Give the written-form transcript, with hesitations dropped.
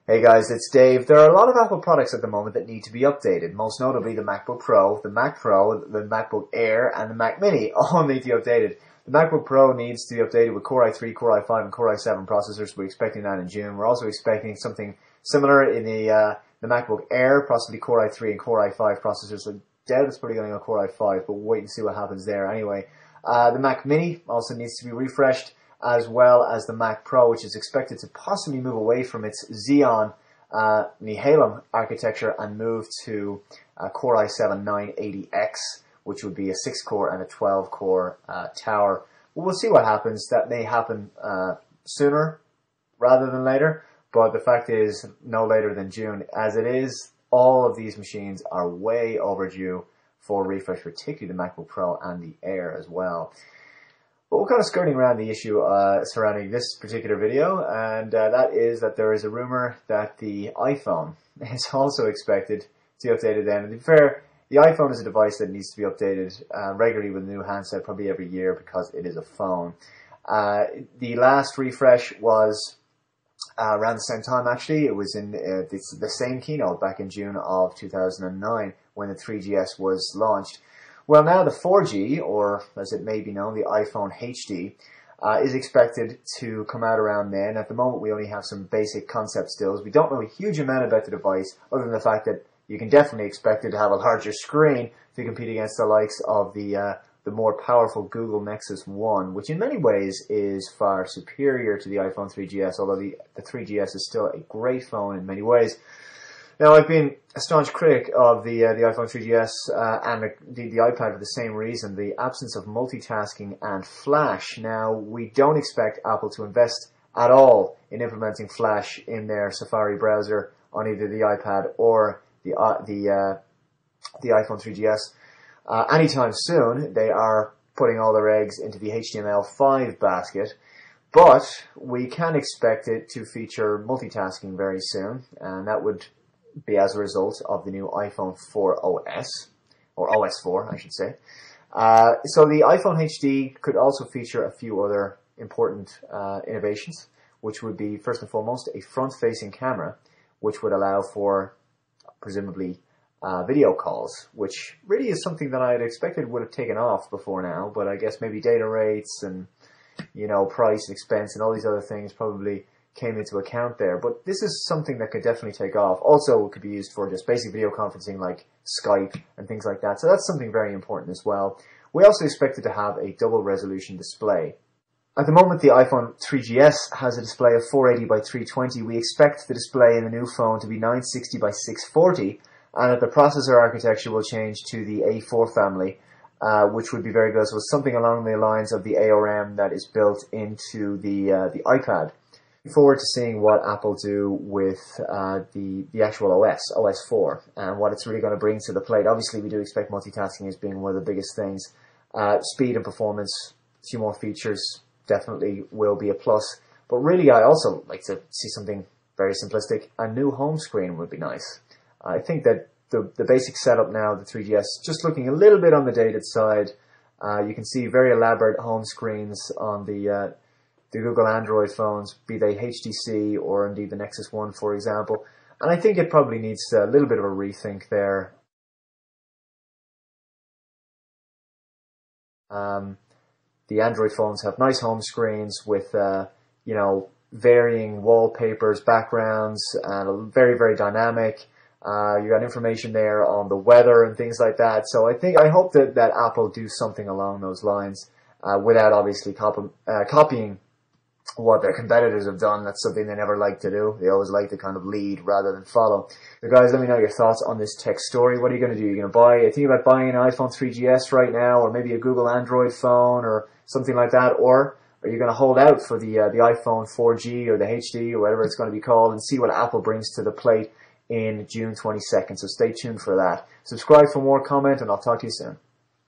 Hey guys, it's Dave. There are a lot of Apple products at the moment that need to be updated, most notably the MacBook Pro, the Mac Pro, the MacBook Air, and the Mac Mini all need to be updated. The MacBook Pro needs to be updated with Core i3, Core i5, and Core i7 processors. We're expecting that in June. We're also expecting something similar in the MacBook Air, possibly Core i3 and Core i5 processors. So I doubt it's probably going to go Core i5, but we'll wait and see what happens there. Anyway, the Mac Mini also needs to be refreshed, as well as the Mac Pro, which is expected to possibly move away from its Xeon Nehalem architecture and move to Core i7 980X, which would be a 6-core and a 12-core tower. Well, we'll see what happens. That may happen sooner rather than later, but the fact is no later than June. As it is, all of these machines are way overdue for refresh, particularly the MacBook Pro and the Air as well. But we're kind of skirting around the issue surrounding this particular video, and that is that there is a rumor that the iPhone is also expected to be updated then. And to be fair, the iPhone is a device that needs to be updated regularly with a new handset, probably every year, because it is a phone. The last refresh was around the same time, actually. It was in the same keynote back in June of 2009 when the 3GS was launched. Well, now the 4G, or as it may be known, the iPhone HD, is expected to come out around then. At the moment, we only have some basic concept stills. We don't know a huge amount about the device, other than the fact that you can definitely expect it to have a larger screen to compete against the likes of the more powerful Google Nexus 1, which in many ways is far superior to the iPhone 3GS, although the 3GS is still a great phone in many ways. Now, I've been a staunch critic of the iPhone 3GS and the iPad for the same reason, the absence of multitasking and Flash. Now, we don't expect Apple to invest at all in implementing Flash in their Safari browser on either the iPad or the iPhone 3GS anytime soon. They are putting all their eggs into the HTML5 basket, but we can expect it to feature multitasking very soon, and that would be as a result of the new iPhone 4 OS, or OS 4, I should say. So the iPhone HD could also feature a few other important innovations, which would be, first and foremost, a front-facing camera, which would allow for, presumably, video calls, which really is something that I had expected would have taken off before now, but I guess maybe data rates and, you know, price and expense and all these other things probably came into account there. But this is something that could definitely take off. Also, it could be used for just basic video conferencing like Skype and things like that. So that's something very important as well. We also expect it to have a double resolution display. At the moment, the iPhone 3GS has a display of 480 by 320. We expect the display in the new phone to be 960 by 640, and that the processor architecture will change to the A4 family, which would be very good. So it's something along the lines of the ARM that is built into the iPad. Looking forward to seeing what Apple do with the actual OS 4, and what it's really going to bring to the plate. Obviously, we do expect multitasking as being one of the biggest things. Speed and performance, a few more features definitely will be a plus. But really, I also like to see something very simplistic. A new home screen would be nice. I think that the basic setup now, the 3GS, just looking a little bit on the dated side. You can see very elaborate home screens on the Google Android phones, be they HTC or indeed the Nexus 1, for example. And I think it probably needs a little bit of a rethink there. The Android phones have nice home screens with, you know, varying wallpapers, backgrounds, and very, very dynamic. You got information there on the weather and things like that. So I hope that Apple do something along those lines, without obviously copying what their competitors have done. That's something they never like to do. They always like to kind of lead rather than follow. So guys, let me know your thoughts on this tech story. What are you going to do? Are you going to think about buying an iPhone 3GS right now, or maybe a Google Android phone or something like that? Or are you going to hold out for the iPhone 4G or the HD or whatever it's going to be called and see what Apple brings to the plate in June 22nd? So stay tuned for that. Subscribe for more, comment, and I'll talk to you soon.